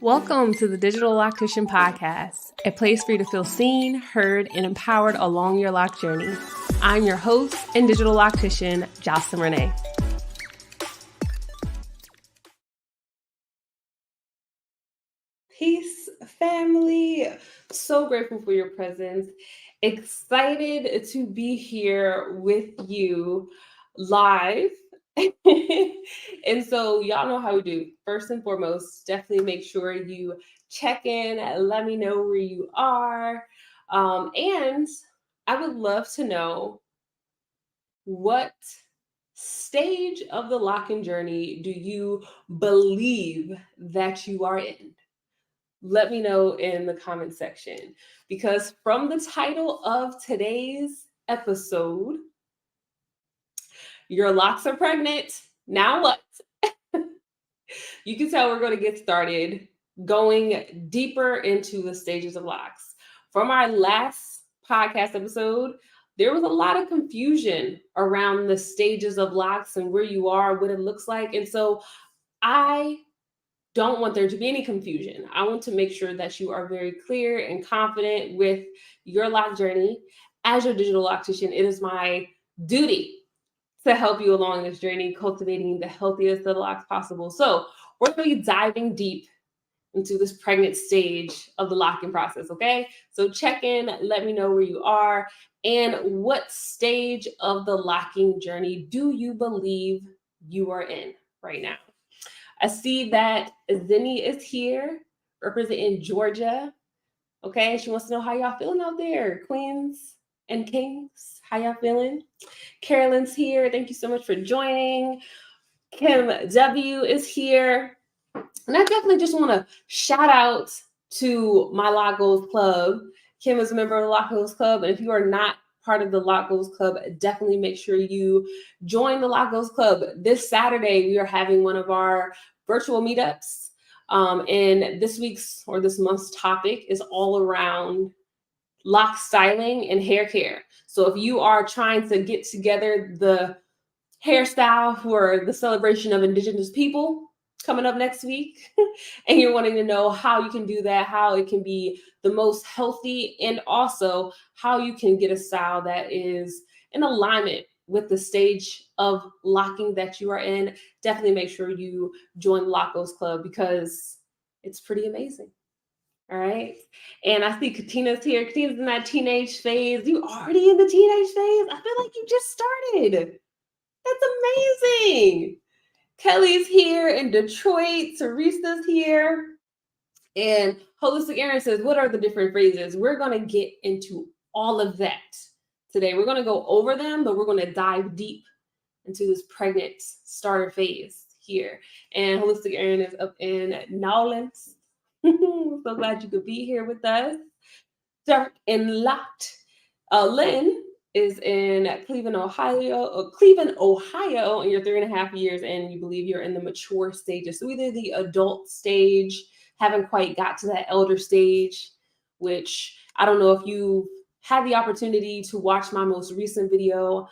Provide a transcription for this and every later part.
Welcome to the Digital Loctician Podcast, a place for you to feel seen, heard, and empowered along your lock journey. I'm your host and digital loctician, Jocelyn Reneé. Peace, family. So grateful for your presence. Excited to be here with you live. And so y'all know how we do. First and foremost, definitely make sure you check in, let me know where you are. And I would love to know, what stage of the locking journey do you believe that you are in? Let me know in the comment section, because from the title of today's episode, your locks are pregnant. Now what? You can tell we're going to get started going deeper into the stages of locks. From our last podcast episode, there was a lot of confusion around the stages of locks and where you are, what it looks like. And so I don't want there to be any confusion. I want to make sure that you are very clear and confident with your lock journey. As your digital loctician, it is my duty to help you along this journey, cultivating the healthiest of locks possible. So we're going to be diving deep into this pregnant stage of the locking process, okay? So check in, let me know where you are, and what stage of the locking journey do you believe you are in right now? I see that Zinni is here, representing Georgia. Okay, she wants to know how y'all feeling out there, queens and kings. How y'all feeling? Carolyn's here. Thank you so much for joining. Kim W is here. And I definitely just want to shout out to my Lock Goals Club. Kim is a member of the Lock Goals Club. And if you are not part of the Lock Goals Club, definitely make sure you join the Lock Goals Club. This Saturday, we are having one of our virtual meetups. And this month's topic is all around lock styling and hair care. So if you are trying to get together the hairstyle for the celebration of Indigenous people coming up next week, and you're wanting to know how you can do that, how it can be the most healthy, and also how you can get a style that is in alignment with the stage of locking that you are in, definitely make sure you join the Lock Goals Club, because it's pretty amazing. All right. And I see Katina's here. Katina's in that teenage phase. You already in the teenage phase? I feel like you just started. That's amazing. Kelly's here in Detroit. Teresa's here. And Holistic Aaron says, what are the different phrases? We're going to get into all of that today. We're going to go over them, but we're going to dive deep into this pregnant starter phase here. And Holistic Aaron is up in Nowlands. So glad you could be here with us. Dark and Locked. Lynn is in Cleveland, Ohio, and you're 3.5 years and you believe you're in the mature stages. So either the adult stage, haven't quite got to that elder stage, which I don't know if you had the opportunity to watch my most recent video.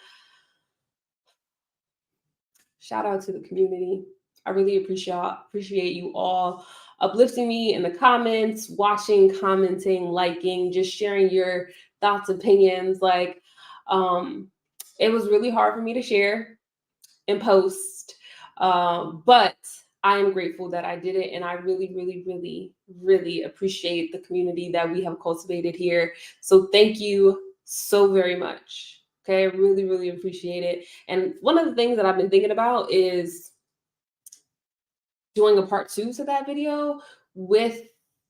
Shout out to the community. I really appreciate you all uplifting me in the comments, watching, commenting, liking, just sharing your thoughts, opinions. Like, it was really hard for me to share and post, but I am grateful that I did it. And I really, really, really, really appreciate the community that we have cultivated here. So thank you so very much. Okay, I really, really appreciate it. And one of the things that I've been thinking about is doing a part 2 to that video with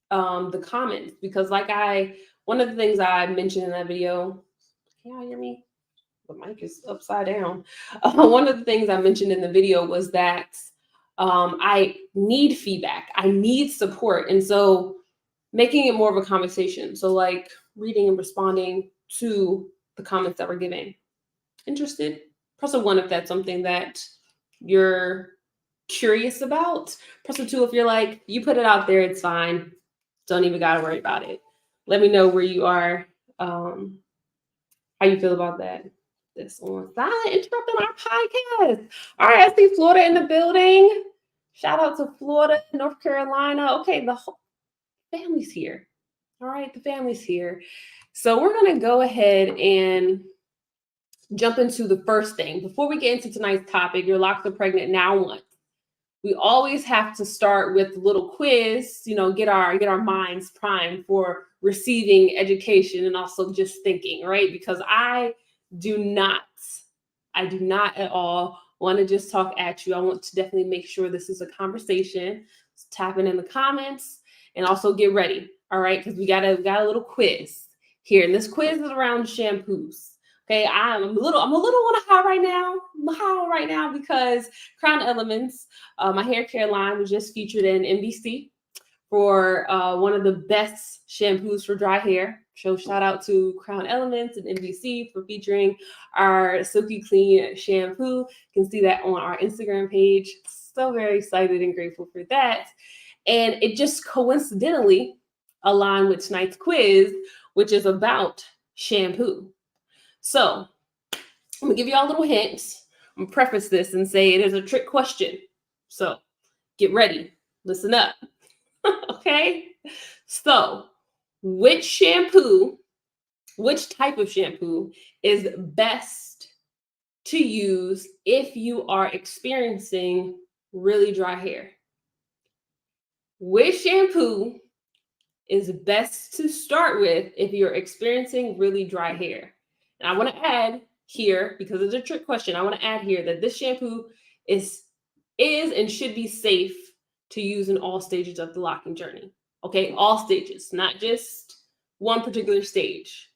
the comments, because one of the things I mentioned in that video, can y'all hear me? The mic is upside down. One of the things I mentioned in the video was that I need feedback. I need support. And so making it more of a conversation. So like reading and responding to the comments that we're giving. Interested? Press a 1 if that's something that you're curious about. Press a 2 if you're like, you put it out there, it's fine. Don't even gotta worry about it. Let me know where you are, how you feel about that. This on side interrupting our podcast. All right, I see Florida in the building. Shout out to Florida, North Carolina. Okay, the whole family's here. All right, the family's here. So we're going to go ahead and jump into the first thing. Before we get into tonight's topic, your locks are pregnant, now what? We always have to start with a little quiz, get our minds primed for receiving education and also just thinking, right? Because I do not at all want to just talk at you. I want to definitely make sure this is a conversation. So tap in the comments and also get ready. All right, because we got a little quiz here, and this quiz is around shampoos. Okay, I'm a little on a high right now. I'm high right now because Crown Elements, my hair care line, was just featured in NBC for one of the best shampoos for dry hair. So shout out to Crown Elements and NBC for featuring our Silky Clean shampoo. You can see that on our Instagram page. So very excited and grateful for that. And it just coincidentally aligned with tonight's quiz, which is about shampoo. So I'm gonna give you all a little hint. I'm gonna preface this and say it is a trick question. So get ready, listen up. Okay. So which type of shampoo is best to use if you are experiencing really dry hair? Which shampoo is best to start with if you're experiencing really dry hair? And I want to add here, because it's a trick question, I want to add here that this shampoo is and should be safe to use in all stages of the locking journey. Okay, all stages, not just one particular stage.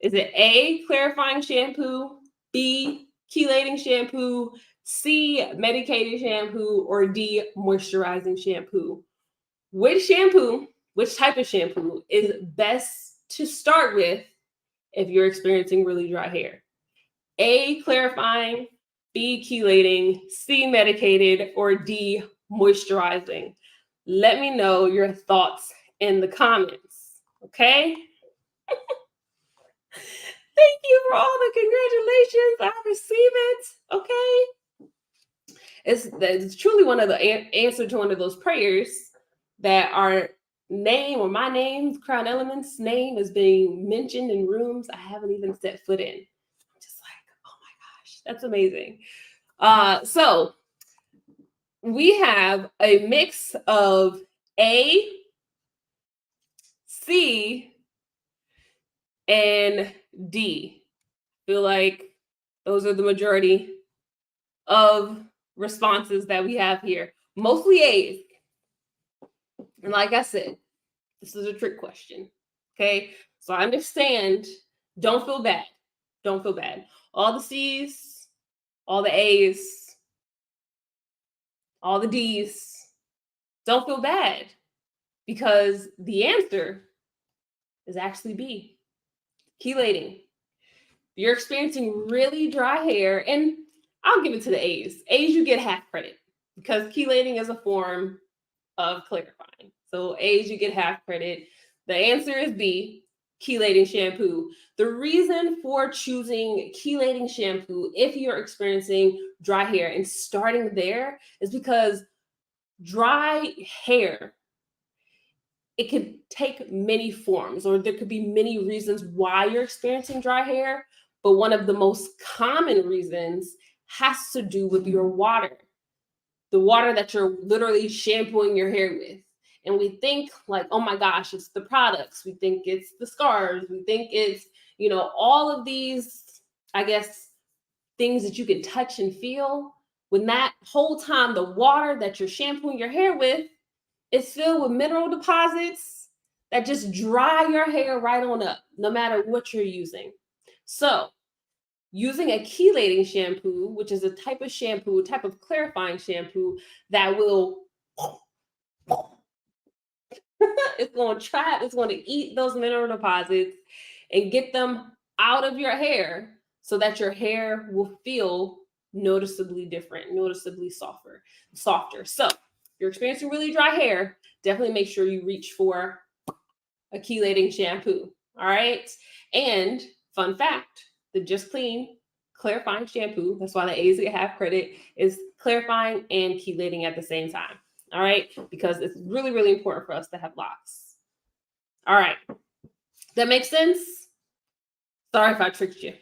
Is it A, clarifying shampoo, B, chelating shampoo, C, medicated shampoo, or D, moisturizing shampoo? Which type of shampoo is best to start with if you're experiencing really dry hair? A, clarifying, B, chelating, C, medicated, or D, moisturizing? Let me know your thoughts in the comments, okay? Thank you for all the congratulations. I receive it, okay? It's truly one of the answer to one of those prayers that our name or my name, Crown Elements name, is being mentioned in rooms I haven't even set foot in. I'm just like, oh my gosh, that's amazing. So we have a mix of A, C, and D. I feel like those are the majority of responses that we have here. Mostly A's. And like I said, this is a trick question. Okay. So I understand. Don't feel bad. Don't feel bad. All the C's, all the A's, all the D's. Don't feel bad, because the answer is actually B, chelating. You're experiencing really dry hair, and I'll give it to the A's. A's, you get half credit because chelating is a form of clarifying. So A's, you get half credit. The answer is B, chelating shampoo. The reason for choosing chelating shampoo if you're experiencing dry hair and starting there is because dry hair, it could take many forms, or there could be many reasons why you're experiencing dry hair. But one of the most common reasons has to do with your water, the water that you're literally shampooing your hair with. And we think like, oh my gosh, it's the products. We think it's the scarves. We think it's, all of these, I guess, things that you can touch and feel. When that whole time, the water that you're shampooing your hair with is filled with mineral deposits that just dry your hair right on up, no matter what you're using. So using a chelating shampoo, which is a type of clarifying shampoo that will, it's going to eat those mineral deposits and get them out of your hair so that your hair will feel noticeably different, noticeably softer. So if you're experiencing really dry hair, definitely make sure you reach for a chelating shampoo. All right. And fun fact, the Just Clean clarifying shampoo, that's why the A's get half credit, is clarifying and chelating at the same time. All right, because it's really, really important for us to have locks. All right, that makes sense? Sorry if I tricked you.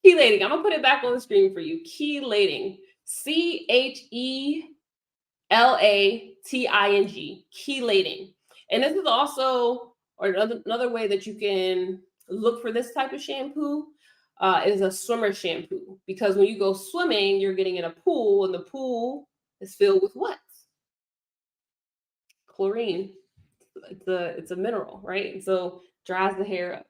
Chelating. I'm gonna put it back on the screen for you. Chelating. Chelating. Chelating. And this is also, or another way that you can look for this type of shampoo is a swimmer shampoo. Because when you go swimming, you're getting in a pool, and the pool is filled with what? Chlorine. It's a mineral, right? And so dries the hair up.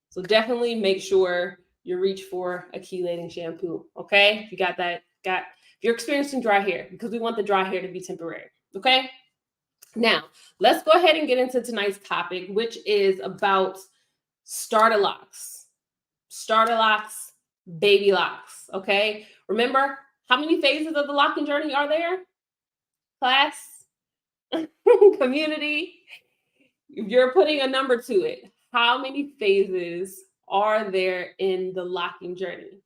So definitely make sure you reach for a chelating shampoo. Okay, if you if you're experiencing dry hair, because we want the dry hair to be temporary. Okay. Now let's go ahead and get into tonight's topic, which is about starter locks. Starter locks, baby locks. Okay. Remember, how many phases of the locking journey are there? Class, community. If you're putting a number to it, how many phases are there in the locking journey?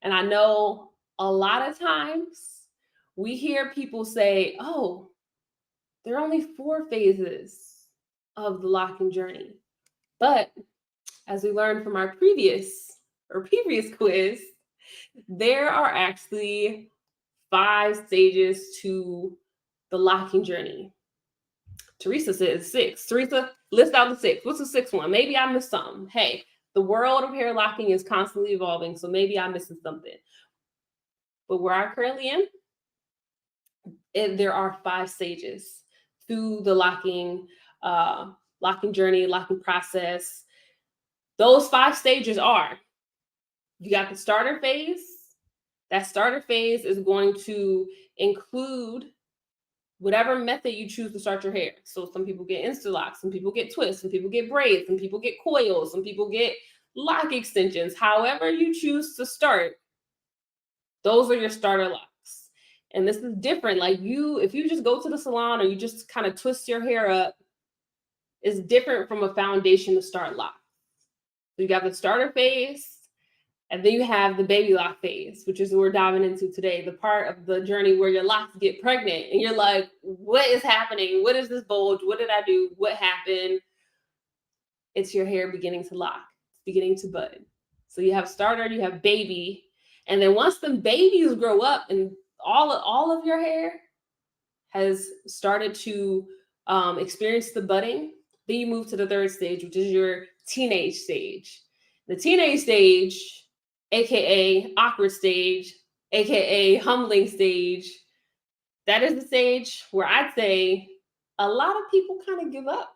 And I know a lot of times we hear people say, oh, there are only 4 phases of the locking journey. But as we learned from our previous quiz, there are actually 5 stages to the locking journey. Teresa says 6. Teresa, list out the 6. What's the 6th one? Maybe I missed something. Hey, the world of hair locking is constantly evolving, so maybe I'm missing something. But where I'm currently in, there are 5 stages through the locking journey, locking process. Those 5 stages are, you got the starter phase. That starter phase is going to include whatever method you choose to start your hair. So some people get Insta-locks, some people get twists, some people get braids, some people get coils, some people get lock extensions. However you choose to start, those are your starter locks. And this is different. Like if you just go to the salon or you just kind of twist your hair up, it's different from a foundation to start lock. So you got the starter phase, and then you have the baby lock phase, which is what we're diving into today, the part of the journey where your locks get pregnant and you're like, what is happening? What is this bulge? What did I do? What happened? It's your hair beginning to lock, beginning to bud. So you have starter, you have baby, and then once the babies grow up and all of your hair has started to experience the budding, then you move to the 3rd stage, which is your teenage stage. The teenage stage, aka awkward stage, aka humbling stage, that is the stage where I'd say a lot of people kind of give up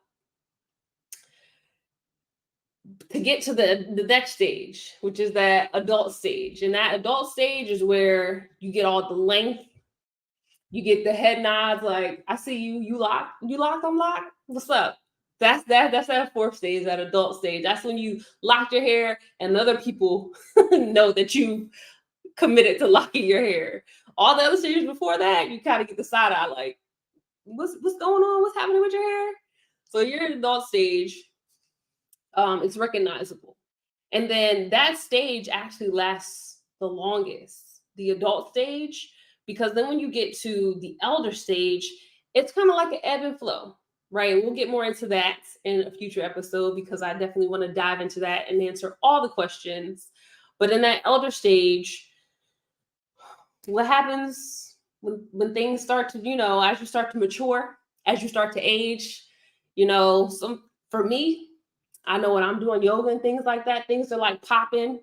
to get to the next stage, which is that adult stage. And that adult stage is where you get all the length, you get the head nods, like, I see you lock, I'm locked. What's up? That's that 4th stage, that adult stage. That's when you lock your hair and other people know that you committed to locking your hair. All the other stages before that, you kind of get the side eye, like, what's going on? What's happening with your hair? So you're in adult stage. It's recognizable. And then that stage actually lasts the longest, the adult stage, because then when you get to the elder stage, it's kind of like an ebb and flow, right? We'll get more into that in a future episode because I definitely want to dive into that and answer all the questions. But in that elder stage, what happens when things start to, as you start to mature, as you start to age, for me, I know when I'm doing yoga and things like that, things are like popping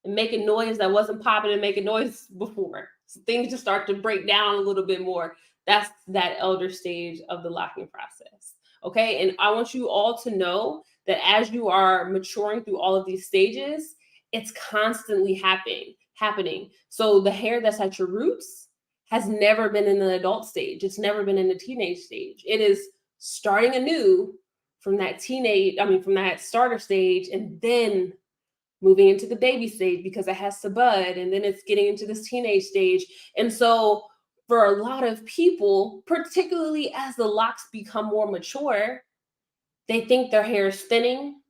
and making noise that wasn't popping and making noise before. So things just start to break down a little bit more. That's that elder stage of the locking process. Okay. And I want you all to know that as you are maturing through all of these stages, it's constantly happening. So the hair that's at your roots has never been in the adult stage. It's never been in the teenage stage. It is starting anew from that starter stage, and then moving into the baby stage because it has to bud, and then it's getting into this teenage stage. And so for a lot of people, particularly as the locks become more mature, they think their hair is thinning.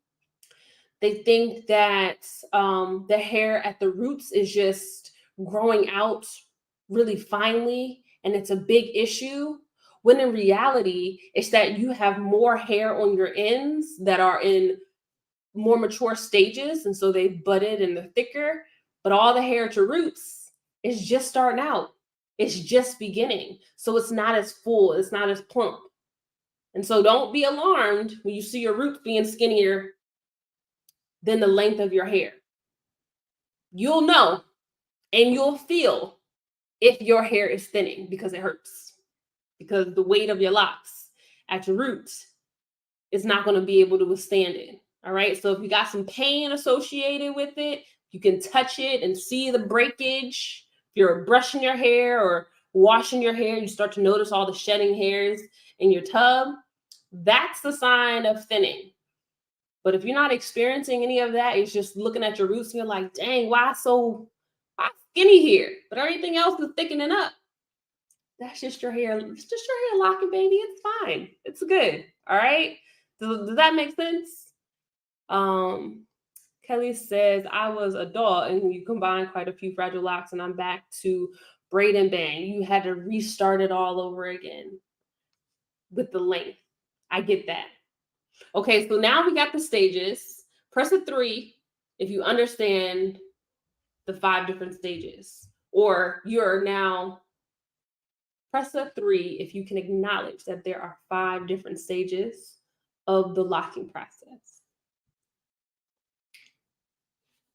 They think that the hair at the roots is just growing out really finely and it's a big issue. When in reality, it's that you have more hair on your ends that are in more mature stages. And so they budded and they're thicker. But all the hair at your roots is just starting out. It's just beginning. So it's not as full, it's not as plump. And so don't be alarmed when you see your roots being skinnier than the length of your hair. You'll know and you'll feel if your hair is thinning because it hurts. Because the weight of your locks at your roots is not going to be able to withstand it. All right. So if you got some pain associated with it, you can touch it and see the breakage. If you're brushing your hair or washing your hair, you start to notice all the shedding hairs in your tub. That's the sign of thinning. But if you're not experiencing any of that, it's just looking at your roots and you're like, dang, why skinny here? But everything else is thickening up. That's just your hair. It's just your hair locking, baby. It's fine. It's good. All right. Does that make sense? Kelly says, I was adult and you combined quite a few fragile locks and I'm back to braid and bang. You had to restart it all over again with the length. I get that. Okay, so now we got the stages. Press a 3 if you understand the 5 different stages. Or you're now, press a 3 if you can acknowledge that there are 5 different stages of the locking process.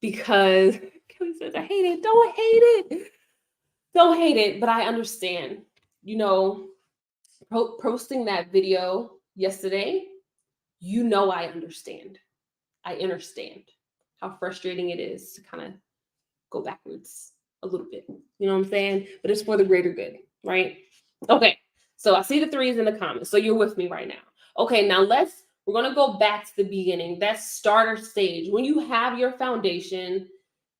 Because Kelly says, I hate it. Don't hate it. Don't hate it, but I understand. You know, posting that video yesterday, you know I understand. I understand how frustrating it is to kind of go backwards a little bit. You know what I'm saying? But it's for the greater good, right? Okay, so I see the 3s in the comments. So you're with me right now. Okay, now we're going to go back to the beginning. That starter stage. When you have your foundation,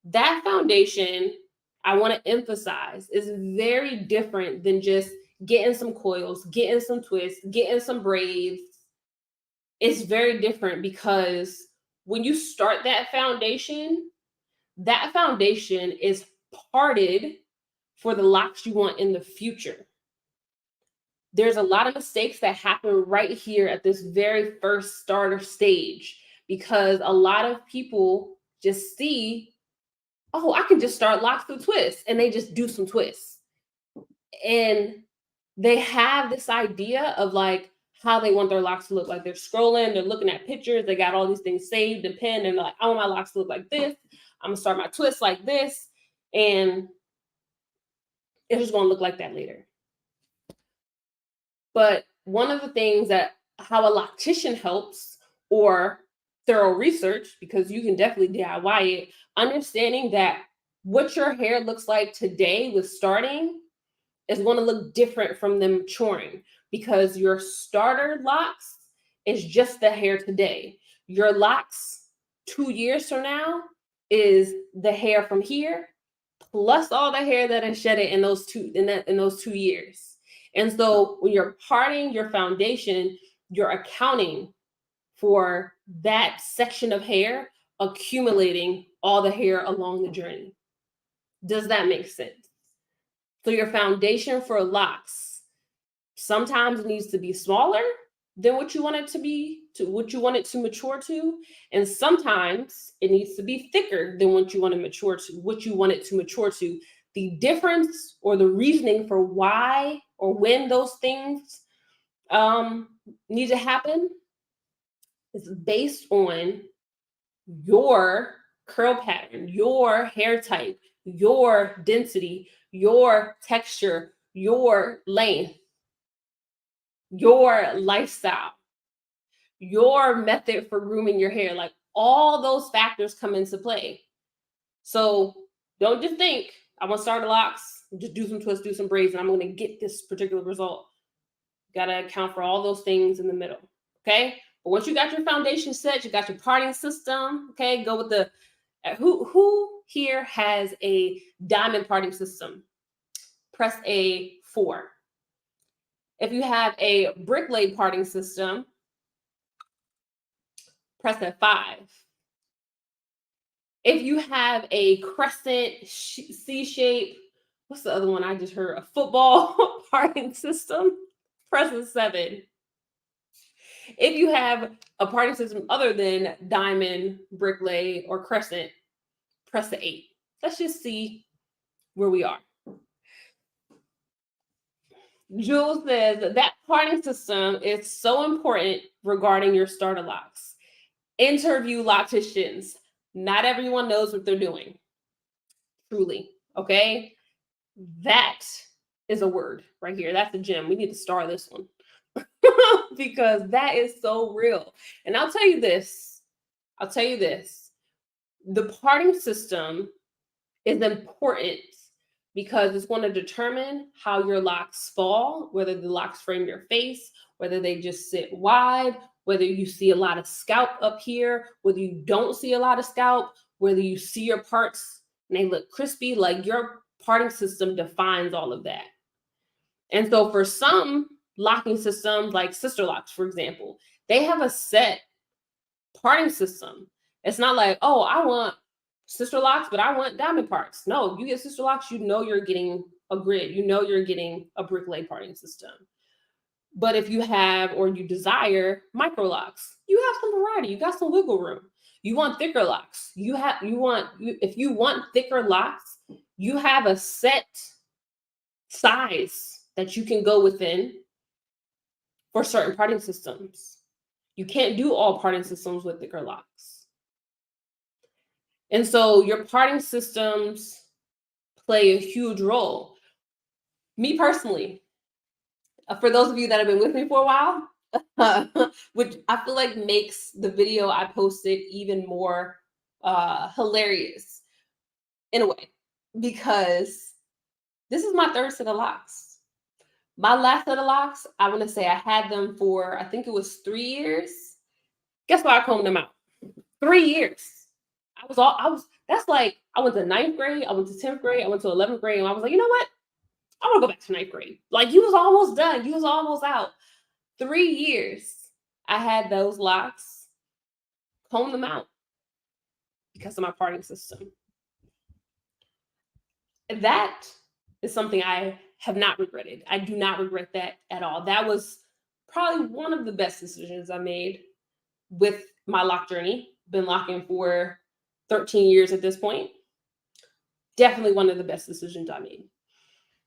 that foundation, I want to emphasize, is very different than just getting some coils, getting some twists, getting some braids. It's very different because when you start that foundation is parted for the locks you want in the future. There's a lot of mistakes that happen right here at this very first starter stage because a lot of people just see, oh, I can just start locks through twists, and they just do some twists. And they have this idea of like how they want their locks to look. Like they're scrolling, they're looking at pictures, they got all these things saved and pinned, and they're like, I want my locks to look like this. I'm gonna start my twist like this, and it's just gonna look like that later. But one of the things that how a loctician helps, or thorough research, because you can definitely DIY it, understanding that what your hair looks like today with starting is going to look different from them maturing, because your starter locks is just the hair today. Your locks 2 years from now is the hair from here plus all the hair that is shedded in those 2 years. And so when you're parting your foundation, you're accounting for that section of hair accumulating all the hair along the journey. Does that make sense? So your foundation for locks sometimes needs to be smaller than what you want it to be, to what you want it to mature to, and sometimes it needs to be thicker than what you want to mature to, what you want it to mature to. The difference or the reasoning for why or when those things need to happen is based on your curl pattern, your hair type, your density, your texture, your length, your lifestyle, your method for grooming your hair. Like all those factors come into play. So don't just think, I want to start the locks, just do some twists, do some braids, and I'm going to get this particular result. You got to account for all those things in the middle. Okay. But once you got your foundation set, you got your parting system. Okay. Go with the, who here has a diamond parting system? Press a 4. If you have a brick laid parting system, press a 5. If you have a crescent, C shape, what's the other one I just heard? A football parting system, press a 7. If you have a parting system other than diamond, bricklay, or crescent, press the 8. Let's just see where we are. Jules says that parting system is so important regarding your starter locks. Interview locticians. Not everyone knows what they're doing. Truly. Okay? That is a word right here. That's a gem. We need to star this one. Because that is so real. And I'll tell you this. The parting system is important because it's going to determine how your locks fall, whether the locks frame your face, whether they just sit wide, whether you see a lot of scalp up here, whether you don't see a lot of scalp, whether you see your parts and they look crispy. Like, your parting system defines all of that. And so for some locking systems, like Sister Locks, for example, they have a set parting system. It's not like, oh, I want Sister Locks, but I want diamond parts. No, you get Sister Locks, you know you're getting a grid. You know you're getting a bricklay parting system. But if you have, or you desire micro locks, you have some variety. You got some wiggle room. You want thicker locks. If you want thicker locks, you have a set size that you can go within for certain parting systems. You can't do all parting systems with thicker locks. And so your parting systems play a huge role. Me personally, for those of you that have been with me for a while, which I feel like makes the video I posted even more hilarious in a way, because this is my 3rd set of locks. My last set of locks, I want to say I had them for, I think it was 3 years. Guess why I combed them out? 3 years. That's like, I went to 9th grade, I went to 10th grade, I went to 11th grade, and I was like, you know what? I want to go back to 9th grade. Like, you was almost done. You was almost out. 3 years, I had those locks, combed them out because of my parting system. That is something I have not regretted. I do not regret that at all. That was probably one of the best decisions I made with my lock journey. Been locking for 13 years at this point. Definitely one of the best decisions I made,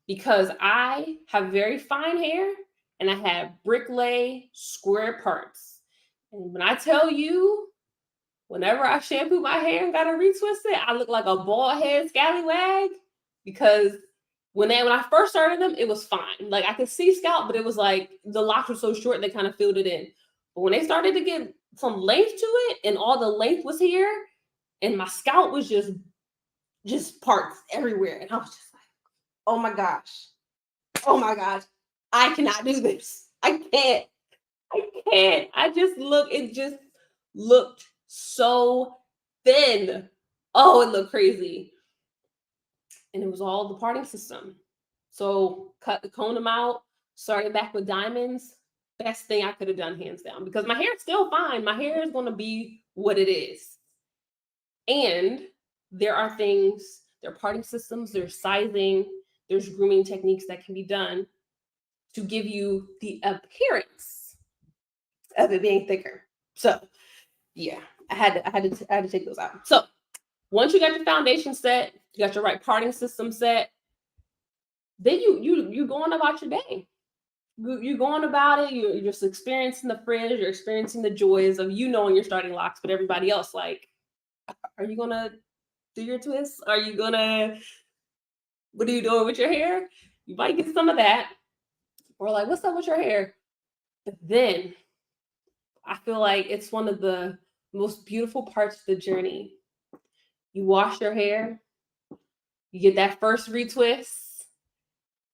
because I have very fine hair and I have bricklay square parts. And when I tell you, whenever I shampoo my hair and gotta retwist it, I look like a bald head scallywag, because when I first started them, it was fine. Like, I could see scalp, but it was like the locks were so short they kind of filled it in. But when they started to get some length to it, and all the length was here, and my scalp was just parts everywhere, and I was just like, oh my gosh, I cannot do this. I can't. It just looked so thin. Oh, it looked crazy. And it was all the parting system. So combed them out, started back with diamonds. Best thing I could have done, hands down, because my hair is still fine. My hair is going to be what it is. And there are things, there are parting systems, there's sizing, there's grooming techniques that can be done to give you the appearance of it being thicker. So yeah, I had to take those out. So once you got your foundation set, you got your right parting system set, then you going about your day. You're going about it. You're just experiencing the frizz. You're experiencing the joys of knowing you're starting locks, but everybody else, like, are you gonna do your twists? What are you doing with your hair? You might get some of that, or like, what's up with your hair? But then I feel like it's one of the most beautiful parts of the journey. You wash your hair, you get that first retwist,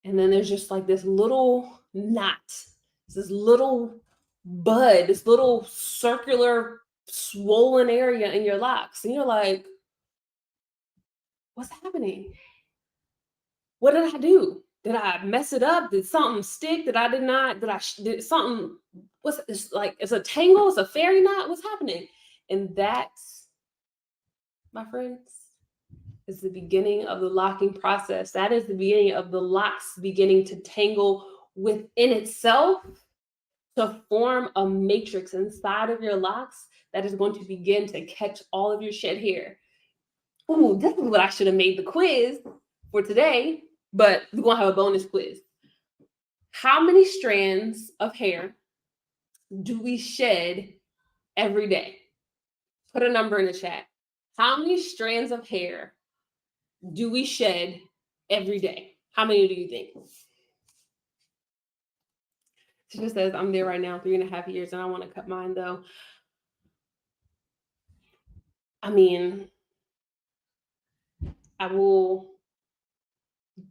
and then there's just like this little knot, this little bud, this little circular swollen area in your locks. And you're like, what's happening? What did I do? Did I mess it up? Did something stick that I did not? Did something, it's a tangle? It's a fairy knot? What's happening? And that's my friends, is the beginning of the locking process. That is the beginning of the locks beginning to tangle within itself to form a matrix inside of your locks that is going to begin to catch all of your shed hair. Ooh, this is what I should have made the quiz for today, but we're going to have a bonus quiz. How many strands of hair do we shed every day? Put a number in the chat. How many strands of hair do we shed every day? How many do you think? She just says, I'm there right now, 3.5 years, and I want to cut mine though. I mean, I will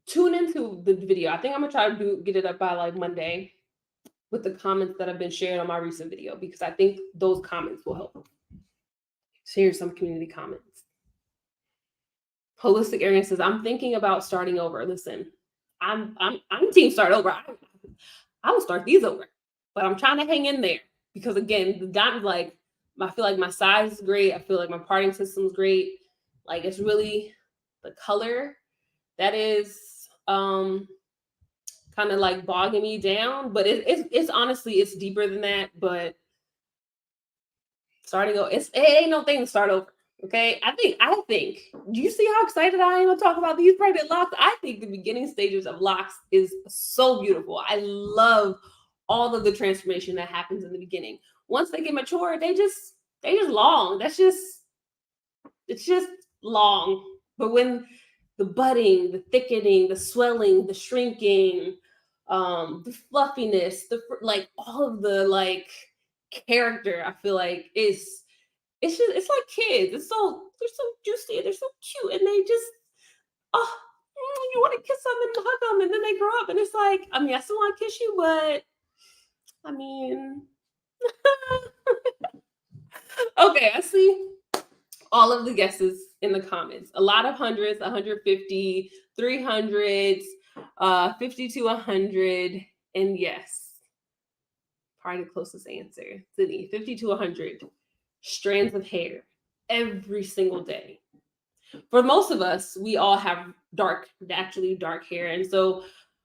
tune into the video. I think I'm gonna try to get it up by like Monday with the comments that have been shared on my recent video, because I think those comments will help. Share some community comments. Holistic Arian says, I'm thinking about starting over. Listen, I'm team start over. I will start these over, but I'm trying to hang in there because again, the diamond, like, I feel like my size is great. I feel like my parting system is great. Like, it's really the color that is kind of like bogging me down, but it's honestly, it's deeper than that. But starting over, it ain't no thing to start over. Okay, I think. Do you see how excited I am to talk about these pregnant locks? I think the beginning stages of locks is so beautiful. I love all of the transformation that happens in the beginning. Once they get mature, they just long. It's just long. But when the budding, the thickening, the swelling, the shrinking, the fluffiness, like all of the like character, I feel like it's like kids. They're so juicy, they're so cute, and they just you want to kiss them and hug them, and then they grow up, and it's like, I mean, I still want to kiss you, but I mean, okay, I see all of the guesses in the comments. A lot of hundreds, 150, 300s, 50 to 100, and yes, probably the closest answer, Sydney, 50 to 100 strands of hair every single day. For most of us, we all have naturally dark hair. And so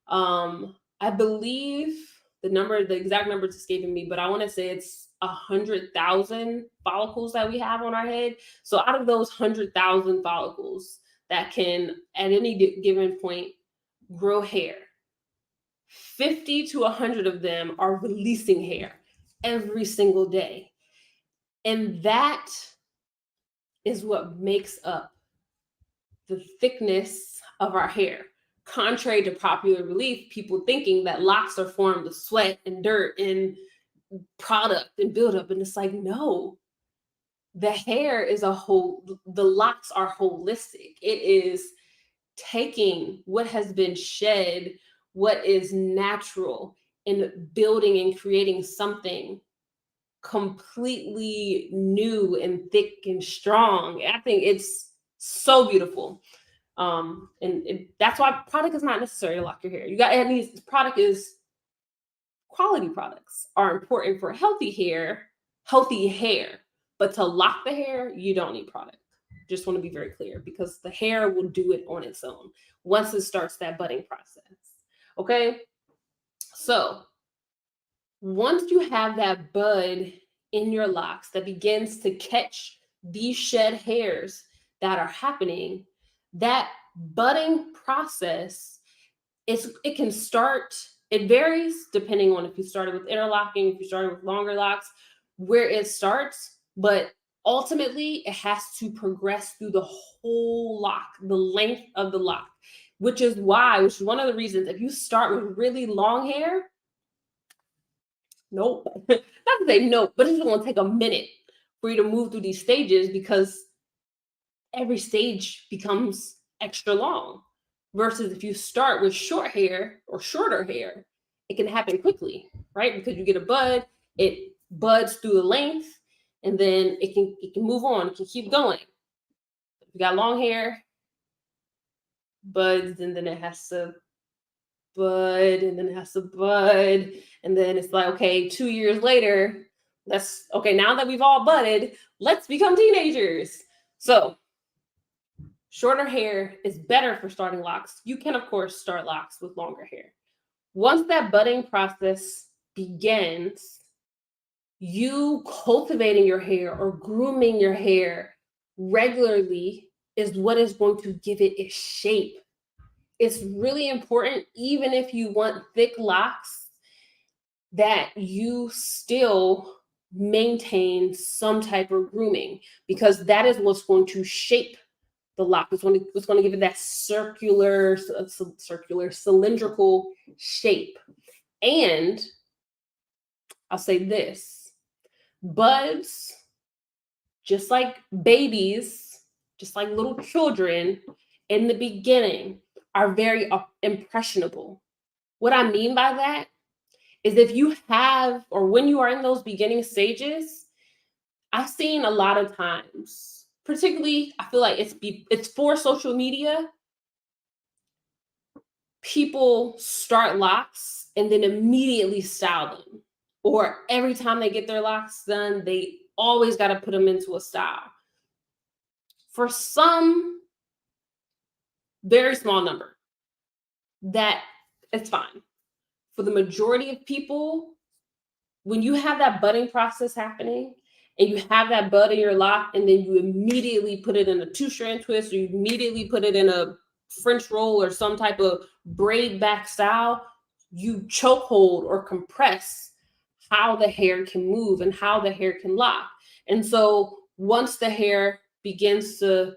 I believe the exact number is escaping me, but I want to say it's 100,000 follicles that we have on our head. So out of those 100,000 follicles that can at any given point grow hair, 50 to 100 of them are releasing hair every single day. And that is what makes up the thickness of our hair. Contrary to popular belief, people thinking that locks are formed of sweat and dirt and product and buildup. And it's like, no, the hair is the locks are holistic. It is taking what has been shed, what is natural, and building and creating something completely new and thick and strong. I think it's so beautiful. And that's why product is not necessary to lock your hair. Quality products are important for healthy hair, but to lock the hair, you don't need product. Just want to be very clear, because the hair will do it on its own once it starts that budding process. Okay. So once you have that bud in your locks that begins to catch these shed hairs that are happening, that budding process it can start, it varies depending on if you started with interlocking, if you started with longer locks, where it starts, but ultimately it has to progress through the whole lock, the length of the lock, which is one of the reasons if you start with really long hair, nope, not to say nope, but it's going to take a minute for you to move through these stages, because every stage becomes extra long. Versus if you start with short hair or shorter hair, it can happen quickly, right? Because you get a bud, it buds through the length, and then it can move on, it can keep going. If you got long hair, buds, and then it has to bud, and then it has to bud, and then it's like, okay, 2 years later, now that we've all budded, let's become teenagers. So shorter hair is better for starting locks. You can, of course, start locks with longer hair. Once that budding process begins, you cultivating your hair or grooming your hair regularly is what is going to give it its shape. It's really important, even if you want thick locks, that you still maintain some type of grooming, because that is what's going to shape the lock. It's going to give it that circular, cylindrical shape. And I'll say this, buds, just like babies, just like little children in the beginning, are very impressionable. What I mean by that is, if you have, or when you are in those beginning stages, I've seen a lot of times, particularly, I feel like it's for social media, people start locks and then immediately style them. Or every time they get their locks done, they always got to put them into a style. For some very small number, that it's fine. For the majority of people, when you have that budding process happening and you have that bud in your lock, and then you immediately put it in a 2-strand twist, or you immediately put it in a French roll or some type of braid back style, you chokehold or compress how the hair can move and how the hair can lock. And so once the hair begins to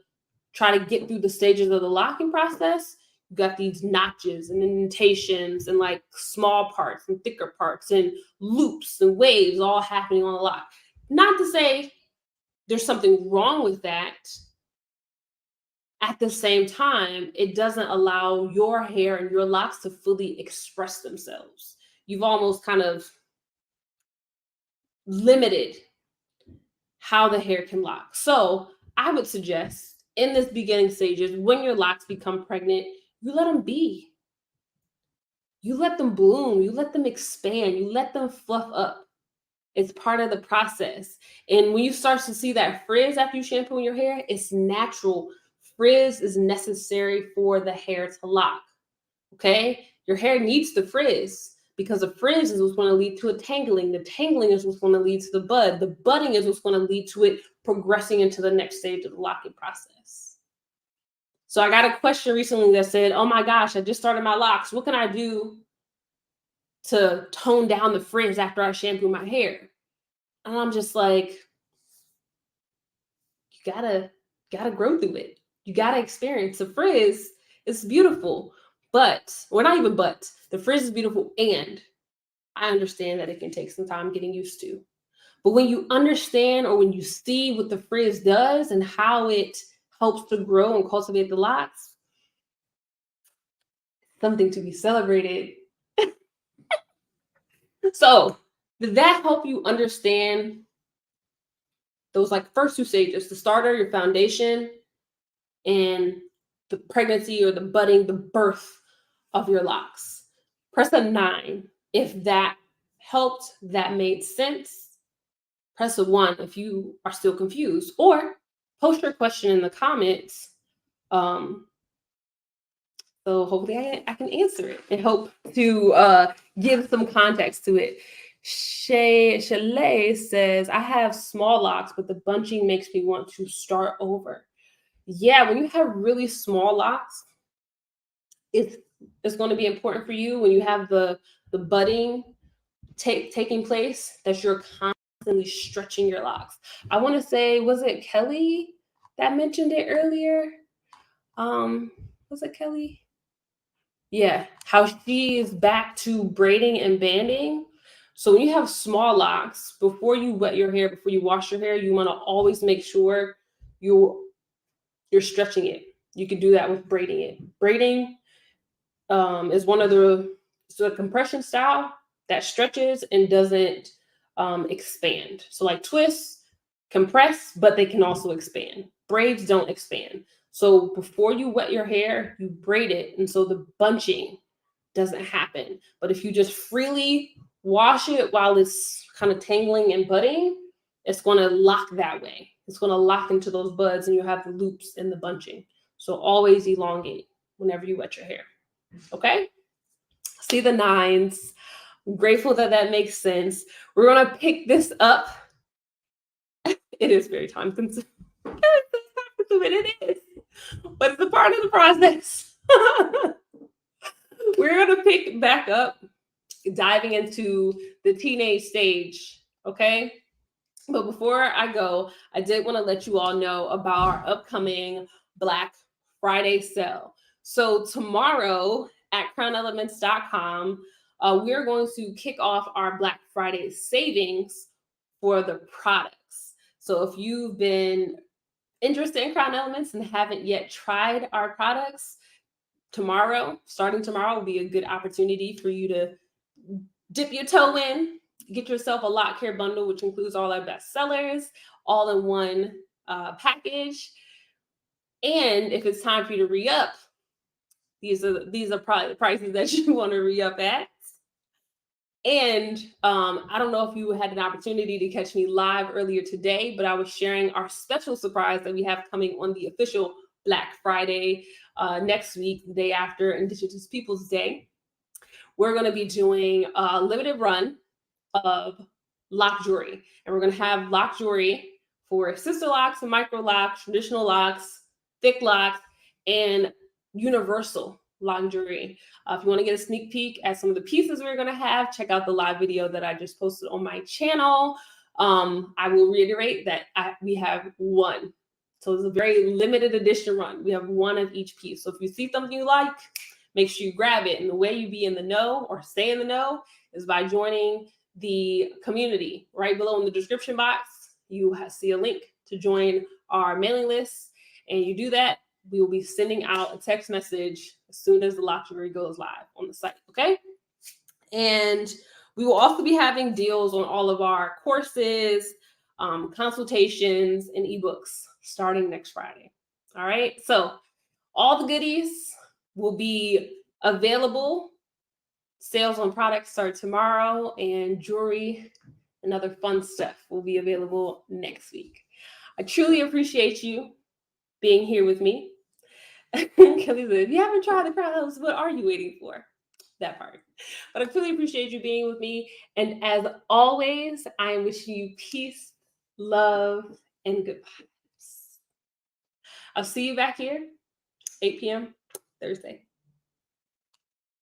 try to get through the stages of the locking process, you got these notches and indentations and like small parts and thicker parts and loops and waves all happening on the lock. Not to say there's something wrong with that. At the same time, it doesn't allow your hair and your locks to fully express themselves. You've almost kind of limited how the hair can lock. So I would suggest, in this beginning stages, when your locks become pregnant, you let them be. You let them bloom. You let them expand. You let them fluff up. It's part of the process. And when you start to see that frizz after you shampoo your hair, it's natural. Frizz is necessary for the hair to lock. Okay? Your hair needs the frizz, because the frizz is what's going to lead to a tangling. The tangling is what's going to lead to the bud. The budding is what's going to lead to it progressing into the next stage of the locking process. So I got a question recently that said, oh my gosh, I just started my locks. What can I do to tone down the frizz after I shampoo my hair? And I'm just like, you gotta grow through it. You gotta experience the frizz. It's beautiful, the frizz is beautiful, and I understand that it can take some time getting used to. But when you understand, or when you see what the frizz does and how it helps to grow and cultivate the locks, something to be celebrated. So, did that help you understand those like first 2 stages, the starter, your foundation, and the pregnancy or the budding, the birth of your locks? Press a 9 if that helped, that made sense. Press a 1 if you are still confused, or post your question in the comments. So hopefully I can answer it and hope to give some context to it. Chalet says, I have small locks, but the bunching makes me want to start over. Yeah, when you have really small locks, it's going to be important for you, when you have the budding taking place, that you're constantly stretching your locks. I want to say, was it Kelly that mentioned it earlier? Was it Kelly? Yeah, how she is back to braiding and banding. So when you have small locks, before you wet your hair, before you wash your hair, you want to always make sure you're stretching it. You can do that with braiding it. Braiding is one of the compression style that stretches and doesn't expand. So like twists compress, but they can also expand. Braids don't expand. So before you wet your hair, you braid it, and so the bunching doesn't happen. But if you just freely wash it while it's kind of tangling and budding, it's going to lock that way. It's going to lock into those buds, and you have the loops and the bunching. So always elongate whenever you wet your hair. Okay? See the nines. I'm grateful that makes sense. We're going to pick this up. It is very time consuming. It is. But it's a part of the process. We're going to pick back up, diving into the teenage stage. Okay? But before I go, I did want to let you all know about our upcoming Black Friday sale. So tomorrow at crownelements.com, we're going to kick off our Black Friday savings for the products. So if you've been interested in Crown Elements and haven't yet tried our products, starting tomorrow, will be a good opportunity for you to dip your toe in, get yourself a Loc Care bundle, which includes all our best sellers, all in one package. And if it's time for you to re-up, these are probably the prices that you want to re-up at. And I don't know if you had an opportunity to catch me live earlier today, but I was sharing our special surprise that we have coming on the official Black Friday next week, the day after Indigenous Peoples Day. We're going to be doing a limited run of lock jewelry. And we're going to have lock jewelry for sister locks and micro locks, traditional locks, thick locks, and universal lock jewelry. If you want to get a sneak peek at some of the pieces we're going to have, check out the live video that I just posted on my channel. I will reiterate that we have one. So it's a very limited edition run. We have one of each piece. So if you see something you like, make sure you grab it. And the way you be in the know or stay in the know is by joining the community. Right below in the description box, you see a link to join our mailing list. And you do that, we will be sending out a text message as soon as the lock jewelry goes live on the site, okay? And we will also be having deals on all of our courses, consultations, and ebooks starting next Friday. All right, so all the goodies will be available. Sales on products start tomorrow, and jewelry and other fun stuff will be available next week. I truly appreciate you being here with me. Kelly said, if you haven't tried the crowns, what are you waiting for? That part. But I truly appreciate you being with me. And as always, I am wishing you peace, love, and good vibes. I'll see you back here, 8 p.m. Thursday.